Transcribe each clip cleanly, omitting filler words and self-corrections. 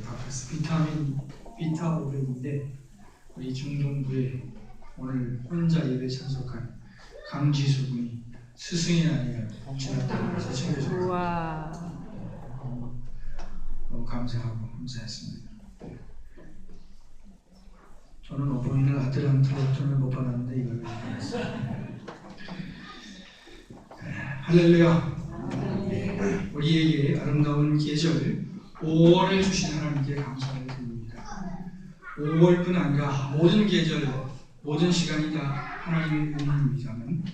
바뀌었어. 비타민 비타500인데 우리 중동부에 오늘 혼자 예배 참석한 강지수 군이 스승이 아니라 복지라고 해서 챙겨줘서 너무 감사하고 감사했습니다. 저는 어버이날 아들한테 돈을 못 받았는데 이걸 받았어요. 할렐루야. 우리에게 아름다운 계절 5월을 주신 하나님께 감사를 드립니다. 5월뿐 아니라 모든 계절, 모든 시간이 다 하나님의 은혜입니다만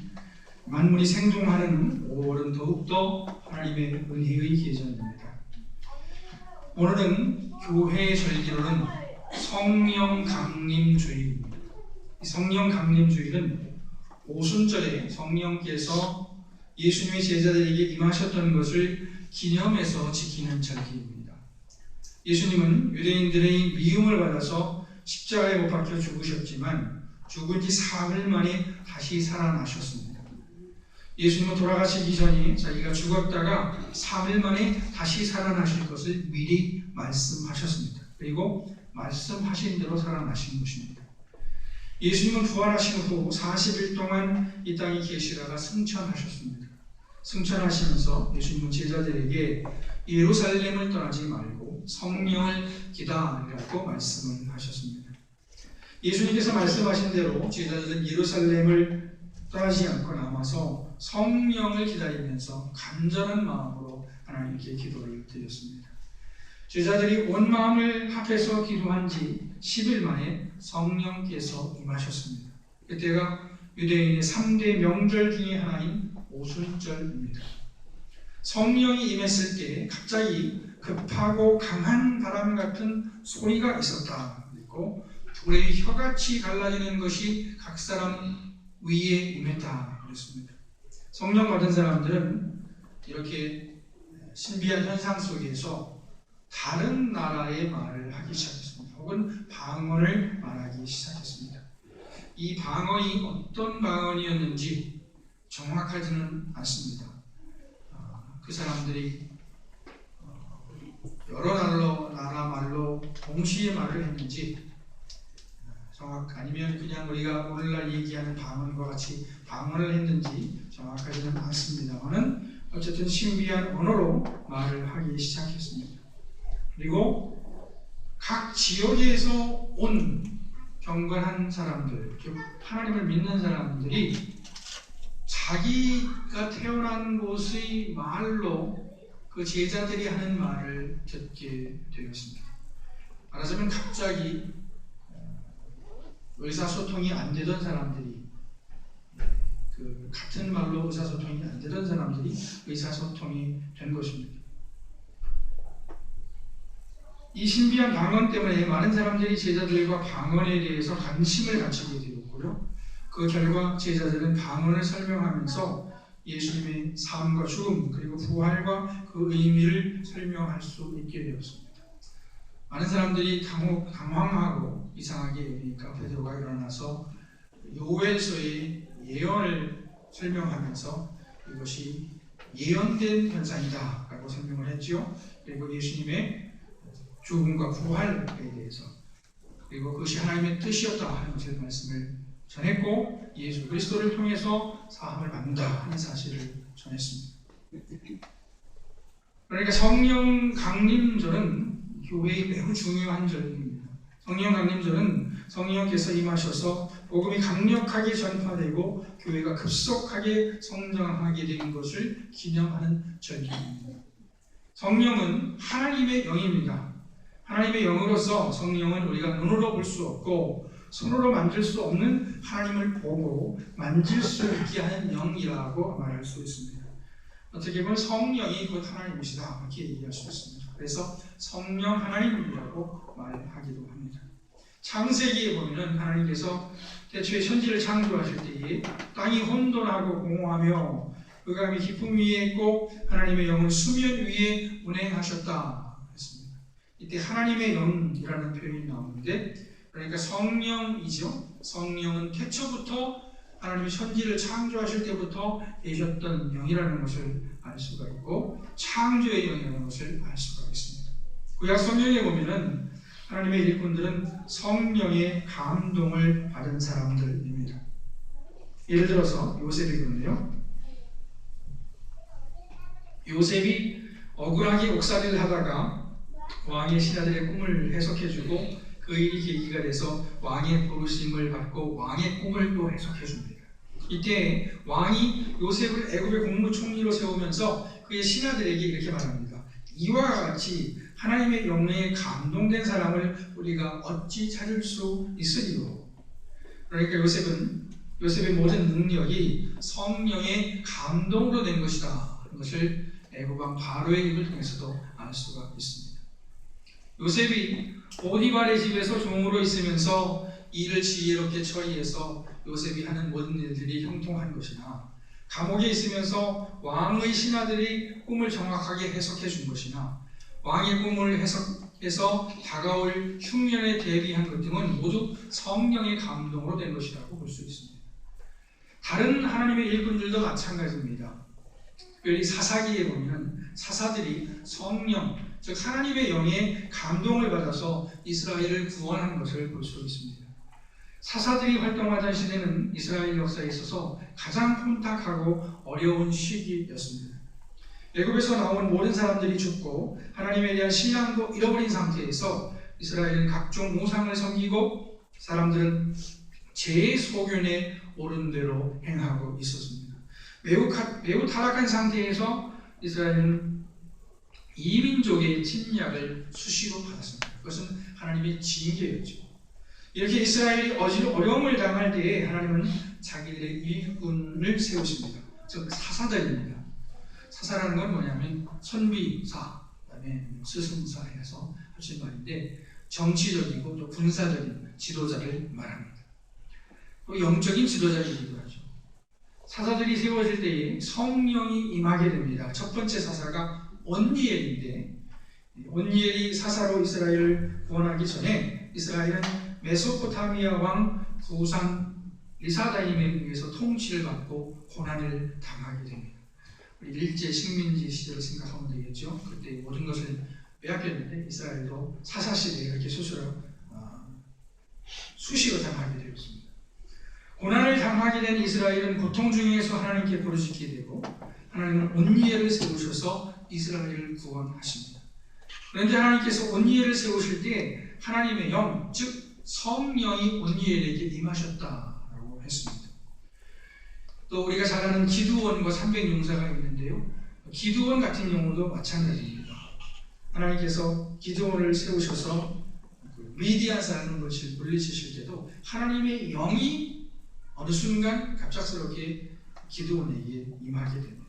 만물이 생존하는 5월은 더욱더 하나님의 은혜의 계절입니다. 오늘은 교회의 절기로는 성령 강림 주일입니다. 이 성령 강림 주일은 오순절에 성령께서 예수님의 제자들에게 임하셨던 것을 기념해서 지키는 절기입니다. 예수님은 유대인들의 미움을 받아서 십자가에 못 박혀 죽으셨지만 죽은 지 사흘 만에 다시 살아나셨습니다. 예수님은 돌아가시기 전에 자기가 죽었다가 사흘 만에 다시 살아나실 것을 미리 말씀하셨습니다. 그리고 말씀하신 대로 살아나신 것입니다. 예수님은 부활하신 후 40일 동안 이 땅에 계시다가 승천하셨습니다. 승천하시면서 예수님은 제자들에게 예루살렘을 떠나지 말고 성령을 기다리라고 말씀을 하셨습니다. 예수님께서 말씀하신 대로 제자들은 예루살렘을 떠나지 않고 남아서 성령을 기다리면서 간절한 마음으로 하나님께 기도를 드렸습니다. 제자들이 온 마음을 합해서 기도한 지 10일 만에 성령께서 임하셨습니다. 그때가 유대인의 3대 명절 중에 하나인 오순절입니다. 성령이 임했을 때 갑자기 급하고 강한 바람 같은 소리가 있었다 그랬고 불의 혀같이 갈라지는 것이 각 사람 위에 임했다 그랬습니다. 성령 받은 사람들은 이렇게 신비한 현상 속에서 다른 나라의 말을 하기 시작했습니다. 혹은 방언을 말하기 시작했습니다. 이 방언이 어떤 방언이었는지 정확하지는 않습니다. 그 사람들이 여러 나라 말로 동시에 말을 했는지 아니면 그냥 우리가 오늘날 얘기하는 방언과 같이 방언을 했는지 정확하지는 않습니다만은 어쨌든 신비한 언어로 말을 하기 시작했습니다. 그리고 각 지역에서 온 경건한 사람들, 즉 하나님을 믿는 사람들이 자기가 태어난 곳의 말로 그 제자들이 하는 말을 듣게 되었습니다. 말하자면 갑자기 의사소통이 안 되던 사람들이 그 같은 말로 의사소통이 안 되던 사람들이 의사소통이 된 것입니다. 이 신비한 방언 때문에 많은 사람들이 제자들과 방언에 대해서 관심을 가지게 되었고요. 그 결과 제자들은 방언을 설명하면서 예수님의 삶과 죽음 그리고 부활과 그 의미를 설명할 수 있게 되었습니다. 많은 사람들이 당황하고 이상하게 여기니까 베드로가 일어나서 요엘서의 예언을 설명하면서 이것이 예언된 현상이다 라고 설명을 했죠. 그리고 예수님의 죽음과 부활에 대해서 그리고 그것이 하나님의 뜻이었다 하는 것을 말씀을 전했고 예수 그리스도를 통해서 사함을 받는다 하는 사실을 전했습니다. 그러니까 성령 강림절은 교회의 매우 중요한 절입니다. 성령 강림절은 성령께서 임하셔서 복음이 강력하게 전파되고 교회가 급속하게 성장하게 된 것을 기념하는 절기입니다. 성령은 하나님의 영입니다. 하나님의 영으로서 성령은 우리가 눈으로 볼 수 없고 손으로 만질 수 없는 하나님을 보고 만질 수 있게 하는 영이라고 말할 수 있습니다. 어떻게 보면 성령이 곧 하나님이시다 이렇게 얘기할 수 있습니다. 그래서 성령 하나님이라고 말하기도 합니다. 창세기에 보면 하나님께서 태초에 천지를 창조하실 때에 땅이 혼돈하고 공허하며 흑암이 깊음 위에 있고 하나님의 영은 수면 위에 운행하셨다 했습니다. 이때 하나님의 영이라는 표현이 나오는데 그러니까 성령이죠. 성령은 태초부터 하나님이 천지를 창조하실 때부터 계셨던 영이라는 것을 알 수가 있고 창조의 영이라는 것을 알 수가 있습니다. 구약 성경에 보면은 하나님의 일꾼들은 성령의 감동을 받은 사람들입니다. 예를 들어서 요셉이거든요. 요셉이 억울하게 옥살이를 하다가 왕의 신하들의 꿈을 해석해주고 그 일이 계기가 돼서 왕의 부르심을 받고 왕의 꿈을 또 해석해줍니다. 이때 왕이 요셉을 애굽의 국무총리로 세우면서 그의 신하들에게 이렇게 말합니다. 이와 같이 하나님의 영에 감동된 사람을 우리가 어찌 찾을 수 있으리요. 그러니까 요셉의 모든 능력이 성령의 감동으로 된 것이다 하는 것을 애굽 왕 바로의 입을 통해서도 알 수가 있습니다. 요셉이 보디발의 집에서 종으로 있으면서 일을 지혜롭게 처리해서 요셉이 하는 모든 일들이 형통한 것이나, 감옥에 있으면서 왕의 신하들이 꿈을 정확하게 해석해 준 것이나, 왕의 꿈을 해석해서 다가올 흉년에 대비한 것 등은 모두 성령의 감동으로 된 것이라고 볼 수 있습니다. 다른 하나님의 일꾼들도 마찬가지입니다. 특별히 사사기에 보면 사사들이 성령, 즉 하나님의 영에 감동을 받아서 이스라엘을 구원한 것을 볼 수 있습니다. 사사들이 활동하던 시대는 이스라엘 역사에 있어서 가장 혼탁하고 어려운 시기였습니다. 애굽에서 나온 모든 사람들이 죽고 하나님에 대한 신앙도 잃어버린 상태에서 이스라엘은 각종 우상을 섬기고 사람들은 제 소견에 옳은 대로 행하고 있었습니다. 매우 타락한 상태에서 이스라엘은 이민족의 침략을 수시로 받았습니다. 그것은 하나님의 징계였죠. 이렇게 이스라엘이 어려움을 당할 때에 하나님은 자기들의 일꾼을 세우십니다. 즉 사사들입니다. 사사라는 건 뭐냐면 선비사, 그다음에 스승사 해서 하신 말인데 정치적이고 또 군사적인 지도자를 말합니다. 또 영적인 지도자이기도 하죠. 사사들이 세워질 때에 성령이 임하게 됩니다. 첫 번째 사사가 온니엘인데, 온니엘이 사사로 이스라엘을 구원하기 전에 이스라엘은 메소포타미아 왕 구상 리사다임에 의해서 통치를 받고 고난을 당하게 됩니다. 일제 식민지 시절을 생각하면 되겠죠. 그때 모든 것을 빼앗겼는데 이스라엘도 사사 시대에 이렇게 스스로 수식을 당하게 되었습니다. 고난을 당하게 된 이스라엘은 고통 중에서 하나님께 부르짖게 되고 하나님은 온니엘을 세우셔서 이스라엘을 구원하십니다. 그런데 하나님께서 온니엘을 세우실 때 하나님의 영, 즉 성령이 온니엘에게 임하셨다라고 했습니다. 또 우리가 잘 아는 기드온과 300용사가 있는데요. 기드온 같은 경우도 마찬가지입니다. 하나님께서 기드온을 세우셔서 미디안사라는 것을 물리치실 때도 하나님의 영이 어느 순간 갑작스럽게 기드온에게 임하게 됩니다.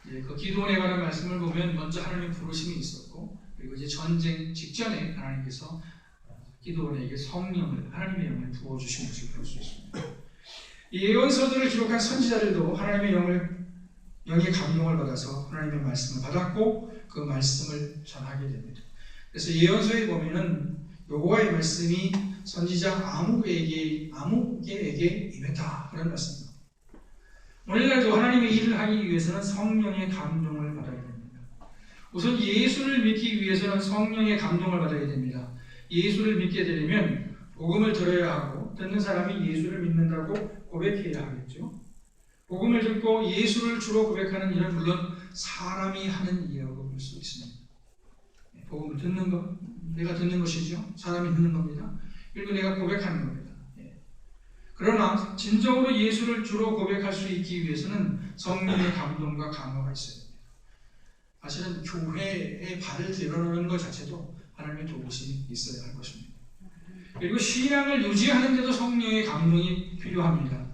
그 기드온에 관한 말씀을 보면 먼저 하나님의 부르심이 있었고, 그리고 이제 전쟁 직전에 하나님께서 기드온에게 성령을, 하나님의 영을 부어주신 것을 볼 수 있습니다. 이 예언서들을 기록한 선지자들도 하나님의 영의 감동을 받아서 하나님의 말씀을 받았고 그 말씀을 전하게 됩니다. 그래서 예언서에 보면은 여호와의 말씀이 선지자 아무개에게 임했다 그런 말씀입니다. 오늘날도 하나님의 일을 하기 위해서는 성령의 감동을 받아야 됩니다. 우선 예수를 믿기 위해서는 성령의 감동을 받아야 됩니다. 예수를 믿게 되려면 복음을 들어야 하고 듣는 사람이 예수를 믿는다고 고백해야 하겠죠. 복음을 듣고 예수를 주로 고백하는 일은 물론 사람이 하는 일이라고 볼 수 있습니다. 복음을 듣는 것, 내가 듣는 것이죠. 사람이 듣는 겁니다. 그리고 내가 고백하는 겁니다. 그러나 진정으로 예수를 주로 고백할 수 있기 위해서는 성령의 감동과 강화가 있어야 됩니다. 사실은 교회에 발을 들여놓는 것 자체도 하나님의 도우심이 있어야 할 것입니다. 그리고 신앙을 유지하는 데도 성령의 감동이 필요합니다.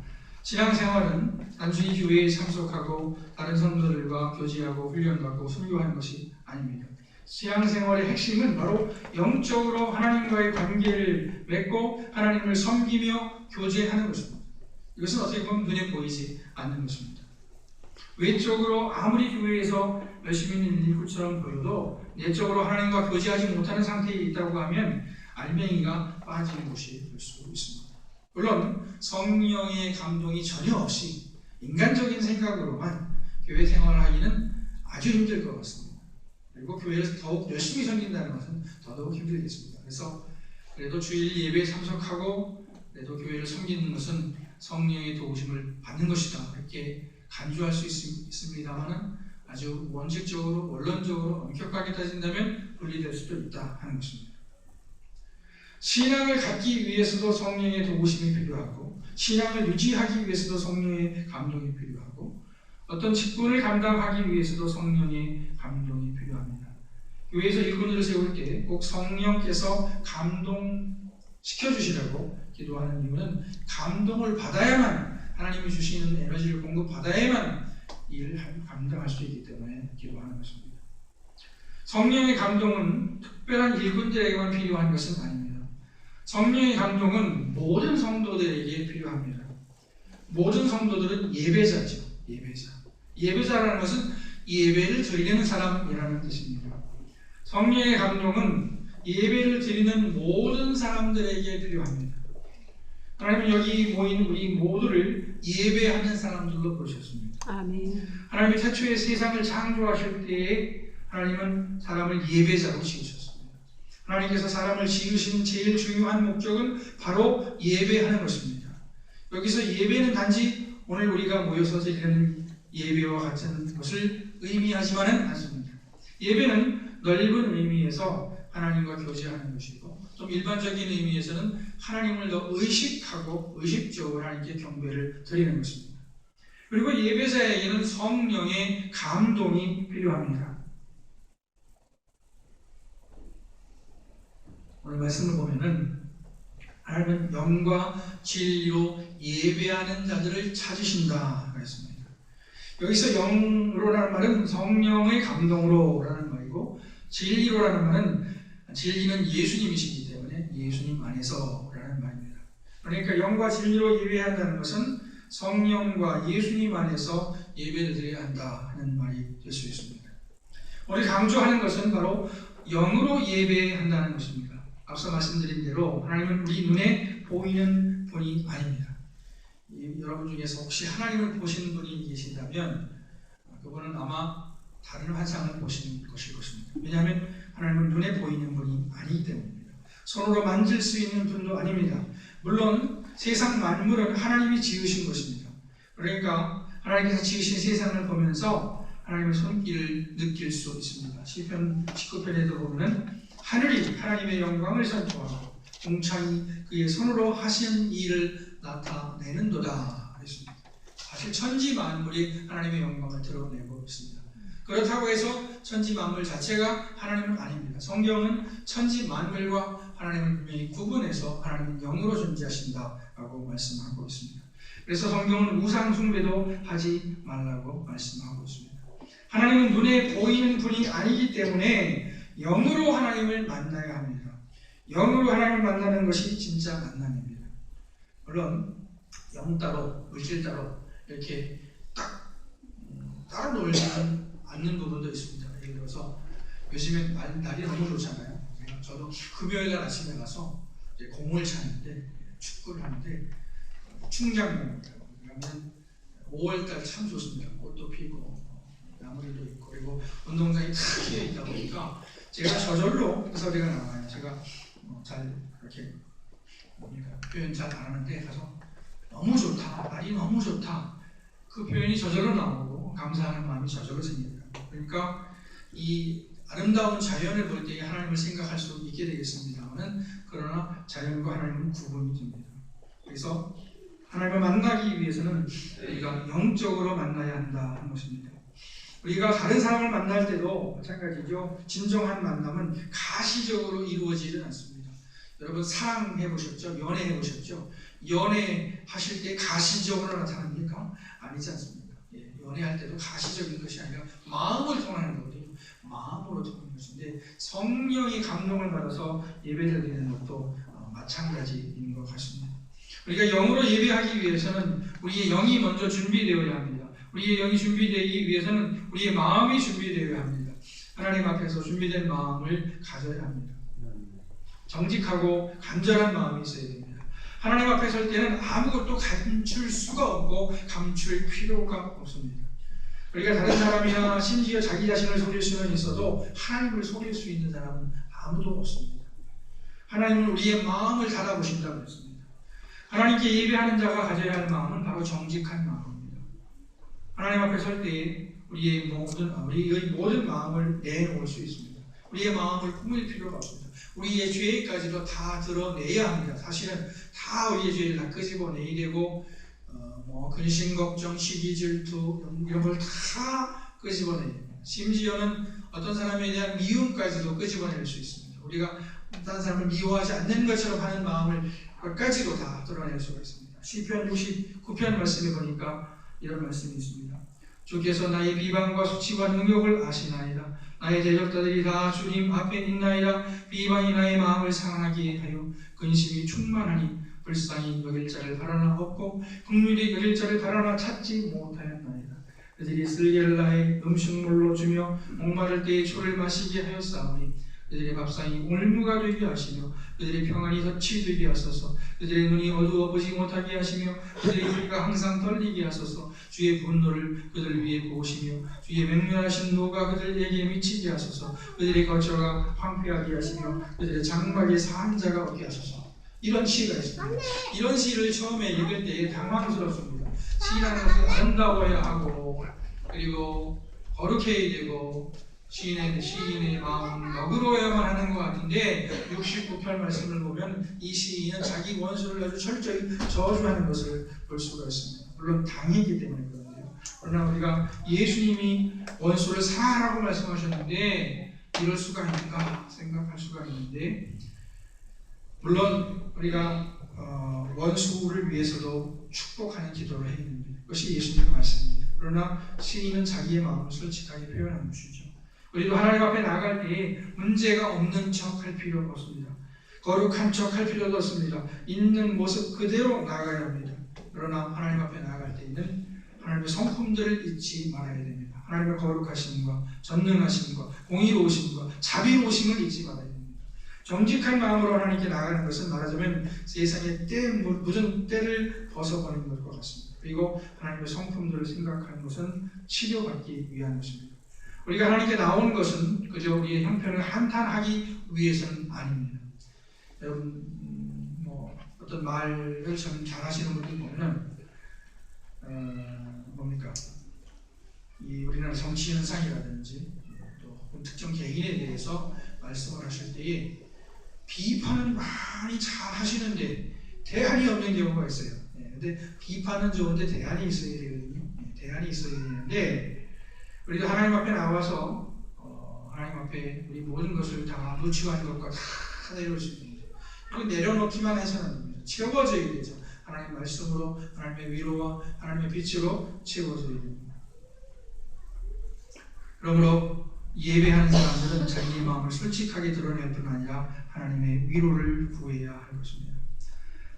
신앙생활은 단순히 교회에 참석하고 다른 성도들과 교제하고 훈련받고 순교하는 것이 아닙니다. 신앙생활의 핵심은 바로 영적으로 하나님과의 관계를 맺고 하나님을 섬기며 교제하는 것입니다. 이것은 어떻게 보면 눈에 보이지 않는 것입니다. 외적으로 아무리 교회에서 열심히 있는 일꾼처럼 보여도 내적으로 하나님과 교제하지 못하는 상태에 있다고 하면 알맹이가 빠지는 것이 될 수 있습니다. 물론 성령의 감동이 전혀 없이 인간적인 생각으로만 교회 생활을 하기는 아주 힘들 것 같습니다. 그리고 교회를 더욱 열심히 섬긴다는 것은 더더욱 힘들겠습니다. 그래서 그래도 주일 예배에 참석하고 그래도 교회를 섬기는 것은 성령의 도우심을 받는 것이다, 이렇게 간주할 수 있습니다만 아주 원칙적으로 원론적으로 엄격하게 따진다면 분리될 수도 있다 하는 것입니다. 신앙을 갖기 위해서도 성령의 도우심이 필요하고 신앙을 유지하기 위해서도 성령의 감동이 필요하고 어떤 직분을 감당하기 위해서도 성령의 감동이 필요합니다. 교회에서 일꾼들을 세울 때 꼭 성령께서 감동시켜주시라고 기도하는 이유는 감동을 받아야만, 하나님이 주시는 에너지를 공급받아야만 이 일을 감당할 수 있기 때문에 기도하는 것입니다. 성령의 감동은 특별한 일꾼들에게만 필요한 것은 아닙니다. 성령의 감동은 모든 성도들에게 필요합니다. 모든 성도들은 예배자죠. 예배자라는 것은 예배를 드리는 사람이라는 뜻입니다. 성령의 감동은 예배를 드리는 모든 사람들에게 필요합니다. 하나님은 여기 모인 우리 모두를 예배하는 사람들로 보셨습니다. 아멘. 하나님이 태초에 세상을 창조하실 때에 하나님은 사람을 예배자로 지으셨습니다. 하나님께서 사람을 지으신 제일 중요한 목적은 바로 예배하는 것입니다. 여기서 예배는 단지 오늘 우리가 모여서 드리는 예배와 같은 것을 의미하지만은 않습니다. 예배는 넓은 의미에서 하나님과 교제하는 것이고 좀 일반적인 의미에서는 하나님을 더 의식하고 의식적으로 하나님께 경배를 드리는 것입니다. 그리고 예배자에게는 성령의 감동이 필요합니다. 오늘 말씀을 보면은 하나님은 영과 진리로 예배하는 자들을 찾으신다 그랬습니다. 여기서 영으로라는 말은 성령의 감동으로라는 말이고 진리로라는 말은 진리는 예수님이시기 때문에 예수님 안에서라는 말입니다. 그러니까 영과 진리로 예배한다는 것은 성령과 예수님 안에서 예배를 드려야 한다 하는 말이 될 수 있습니다. 오늘 강조하는 것은 바로 영으로 예배한다는 것입니다. 앞서 말씀드린 대로 하나님은 우리 눈에 보이는 분이 아닙니다. 여러분 중에서 혹시 하나님을 보시는 분이 계신다면 그분은 아마 다른 환상을 보시는 것일 것입니다. 왜냐하면 하나님은 눈에 보이는 분이 아니기 때문입니다. 손으로 만질 수 있는 분도 아닙니다. 물론 세상 만물은 하나님이 지으신 것입니다. 그러니까 하나님께서 지으신 세상을 보면서 하나님의 손길을 느낄 수 있습니다. 시편 19편에도 보면 하늘이 하나님의 영광을 선포하고 공창이 그의 손으로 하신 일을 나타내는도다 하였습니다. 사실 천지 만물이 하나님의 영광을 드러내고 있습니다. 그렇다고 해서 천지 만물 자체가 하나님은 아닙니다. 성경은 천지 만물과 하나님을 분명히 구분해서 하나님은 영으로 존재하신다라고 말씀하고 있습니다. 그래서 성경은 우상 숭배도 하지 말라고 말씀하고 있습니다. 하나님은 눈에 보이는 분이 아니기 때문에 영으로 하나님을 만나야 합니다. 영으로 하나님을 만나는 것이 진짜 만남입니다. 물론 영 따로 물질 따로 이렇게 딱 따로 놀지는 않는 부분도 있습니다. 예를 들어서 요즘에 날이 너무 좋잖아요. 저도 금요일날 아침에 가서 공을 차는데 축구를 하는데 충장공입니다. 그러면 5월달 참 좋습니다. 꽃도 피고 나무들도 있고 그리고 운동장이 탁 트여 있다 보니까 제가 저절로 해석이가 나와요. 제가 잘 이렇게 표현 잘 안 하는데 가서 너무 좋다, 날이 너무 좋다 그 표현이 저절로 나오고 감사하는 마음이 저절로 생깁니다. 그러니까 이 아름다운 자연을 볼 때 하나님을 생각할 수 있게 되겠습니다만 그러나 자연과 하나님은 구분이 됩니다. 그래서 하나님을 만나기 위해서는 우리가 영적으로 만나야 한다 하는 것입니다. 우리가 다른 사람을 만날 때도 마찬가지죠. 진정한 만남은 가시적으로 이루어지지는 않습니다. 여러분 사랑해 보셨죠? 연애해 보셨죠? 연애하실 때 가시적으로 나타납니까? 아니지 않습니까? 예, 연애할 때도 가시적인 것이 아니라 마음을 통하는 거거든요. 마음으로 통하는 것인데 성령이 감동을 받아서 예배를 드리는 것도 마찬가지인 것 같습니다. 우리가 영으로 예배하기 위해서는 우리의 영이 먼저 준비되어야 합니다. 우리의 영이 준비되기 위해서는 우리의 마음이 준비되어야 합니다. 하나님 앞에서 준비된 마음을 가져야 합니다. 정직하고 간절한 마음이 있어야 됩니다. 하나님 앞에 설 때는 아무것도 감출 수가 없고 감출 필요가 없습니다. 우리가 다른 사람이나 심지어 자기 자신을 속일 수는 있어도 하나님을 속일 수 있는 사람은 아무도 없습니다. 하나님은 우리의 마음을 달아보신다고 했습니다. 하나님께 예배하는 자가 가져야 할 마음은 바로 정직한 마음입니다. 하나님 앞에 설 때에 우리의 모든 마음을 내놓을 수 있습니다. 우리의 마음을 꾸밀 필요가 없습니다. 우리의 죄까지도 다 드러내야 합니다. 사실은 다 우리의 죄를 다 끄집어내야 되고 근심, 걱정, 시기, 질투 이런 걸 다 끄집어내야 됩니다. 심지어는 어떤 사람에 대한 미움까지도 끄집어낼 수 있습니다. 우리가 다른 사람을 미워하지 않는 것처럼 하는 마음을 끝까지도 다 드러낼 수가 있습니다. 시편 69편 말씀에 보니까 이런 말씀이 있습니다. 주께서 나의 비방과 수치와 능욕을 아시나이다. 나의 대적자들이 다 주님 앞에 있나이다. 비방이 나의 마음을 상하게 하여 근심이 충만하니 불쌍히 여길 자를 바라나 없고 긍휼히 여길 자를 바라나 찾지 못하였나이다. 그들이 쓸개를 나의 음식물로 주며 목마를 때에 초를 마시게 하였사오니 그들의 밥상이 올무가 되게 하시며 그들의 평안이 덫이 되게 하소서. 그들의 눈이 어두워 보지 못하게 하시며 그들의 귀가 항상 떨리게 하소서. 주의 분노를 그들 위에 부으시며 주의 맹렬하신 노가 그들에게 미치게 하소서. 그들의 거처가 황폐하게 하시며 그들의 장막에 사한 자가 없게 하소서. 이런 시가 있습니다. 이런 시를 처음에 읽을 때 당황스럽습니다. 시라는 것은 아름다워야 하고 그리고 거룩해야 되고 시인의 마음은 너그러워야만 하는 것 같은데 69편 말씀을 보면 이 시인은 자기 원수를 아주 철저히 저주하는 것을 볼 수가 있습니다. 물론 당이기 때문에 그런데요. 그러나 우리가 예수님이 원수를 사랑하라고 말씀하셨는데 이럴 수가 있는가 생각할 수가 있는데 물론 우리가 원수를 위해서도 축복하는 기도를 해야 됩니다. 그것이 예수님의 말씀입니다. 그러나 시인은 자기의 마음을 솔직하게 표현한 것이죠. 우리도 하나님 앞에 나갈 때 문제가 없는 척 할 필요가 없습니다. 거룩한 척 할 필요도 없습니다. 있는 모습 그대로 나가야 합니다. 그러나 하나님 앞에 나갈 때에는 하나님의 성품들을 잊지 말아야 됩니다. 하나님의 거룩하심과 전능하심과 공의로우심과 자비로우심을 잊지 말아야 됩니다. 정직한 마음으로 하나님께 나가는 것은 말하자면 세상의 묻은 때를 벗어버리는 것과 같습니다. 그리고 하나님의 성품들을 생각하는 것은 치료받기 위한 것입니다. 우리가 하나님께 나온 것은 그저 우리의 형편을 한탄하기 위해서는 아닙니다. 여러분 어떤 말을 참 잘하시는 분들 보면 뭡니까? 이 우리나라 정치 현상이라든지 또 특정 개인에 대해서 말씀을 하실 때에 비판은 많이 잘 하시는데 대안이 없는 경우가 있어요. 근데 비판은 좋은데 대안이 있어야 되거든요. 대안이 있어야 되는데 우리도 하나님 앞에 나와서 하나님 앞에 우리 모든 것을 다 누추한 것과 다 내려올 수 있는 거죠. 그리고 내려놓기만 해서는 안 됩니다. 채워져야 되죠. 하나님 말씀으로 하나님의 위로와 하나님의 빛으로 채워져야 됩니다. 그러므로 예배하는 사람들은 자기의 마음을 솔직하게 드러낼 뿐 아니라 하나님의 위로를 구해야 할 것입니다.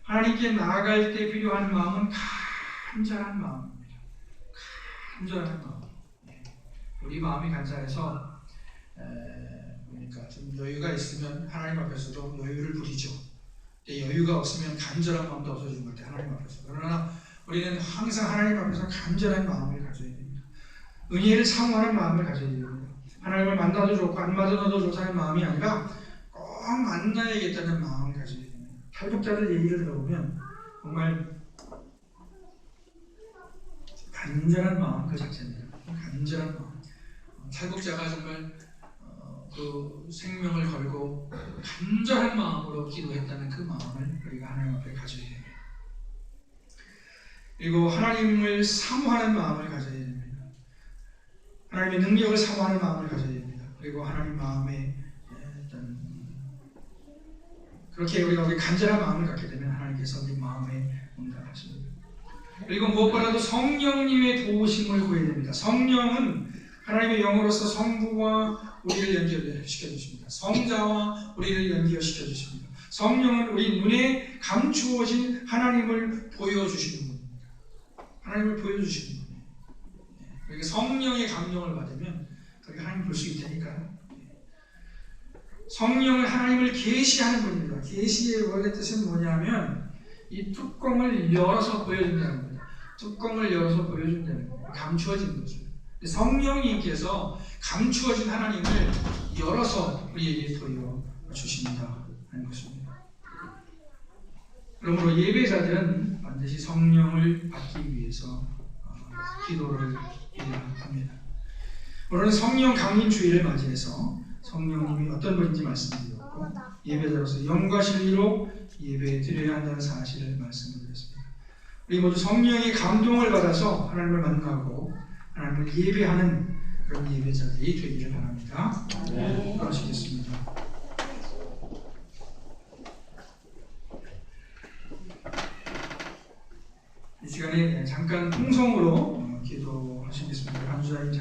하나님께 나아갈 때 필요한 마음은 간절한 마음입니다. 간절한 마음. 우리 마음이 간절해서 그러니까 좀 여유가 있으면 하나님 앞에서도 여유를 부리죠. 여유가 없으면 간절한 마음도 없어지는 것 같아요. 하나님 앞에서. 그러나 우리는 항상 하나님 앞에서 간절한 마음을 가져야 됩니다. 은혜를 사모하는 마음을 가져야 됩니다. 하나님을 만나도 좋고 안 만나도 좋다는 마음이 아니라 꼭 만나야겠다는 마음을 가져야 됩니다. 탈북자들 얘기를 들어보면 정말 간절한 마음 그 자체입니다. 간절한 마음. 탈북자가 정말 그 생명을 걸고 간절한 마음으로 기도했다는 그 마음을 우리가 하나님 앞에 가져야 됩니다. 그리고 하나님을 사모하는 마음을 가져야 됩니다. 하나님의 능력을 사모하는 마음을 가져야 됩니다. 그리고 하나님 마음에 일단 그렇게 우리가 간절한 마음을 갖게 되면 하나님께서 우리 마음에 응답하십니다. 그리고 무엇보다도 성령님의 도우심을 구해야 됩니다. 성령은 하나님의 영으로서 성부와 우리를 연결시켜 주십니다. 성자와 우리를 연결시켜 주십니다. 성령은 우리 눈에 감추어진 하나님을 보여주시는 분입니다. 하나님을 보여주시는 분이에요. 그러니까 성령의 감동을 받으면 그렇게 하나님을 볼 수 있다니까요. 성령은 하나님을 계시하는 분입니다. 계시의 원래 뜻은 뭐냐면 이 뚜껑을 열어서 보여준다는 겁니다. 뚜껑을 열어서 보여준다는 겁니다. 감추어진 것을. 성령님께서 감추어진 하나님을 열어서 우리에게 보여 주십니다 하는 것입니다. 그러므로 예배자들은 반드시 성령을 받기 위해서 기도를 해야 합니다. 오늘은 성령 강림 주일을 맞이해서 성령님이 어떤 분인지 말씀드렸고 예배자로서 영과 진리로 예배 드려야 한다는 사실을 말씀드렸습니다. 우리 모두 성령의 감동을 받아서 하나님을 만나고 하나님을 예배하는 그런 예배자들이 되기를 바랍니다. 기도하시겠습니다. 이 시간에 잠깐 통성으로 기도하시겠습니다. 간주자님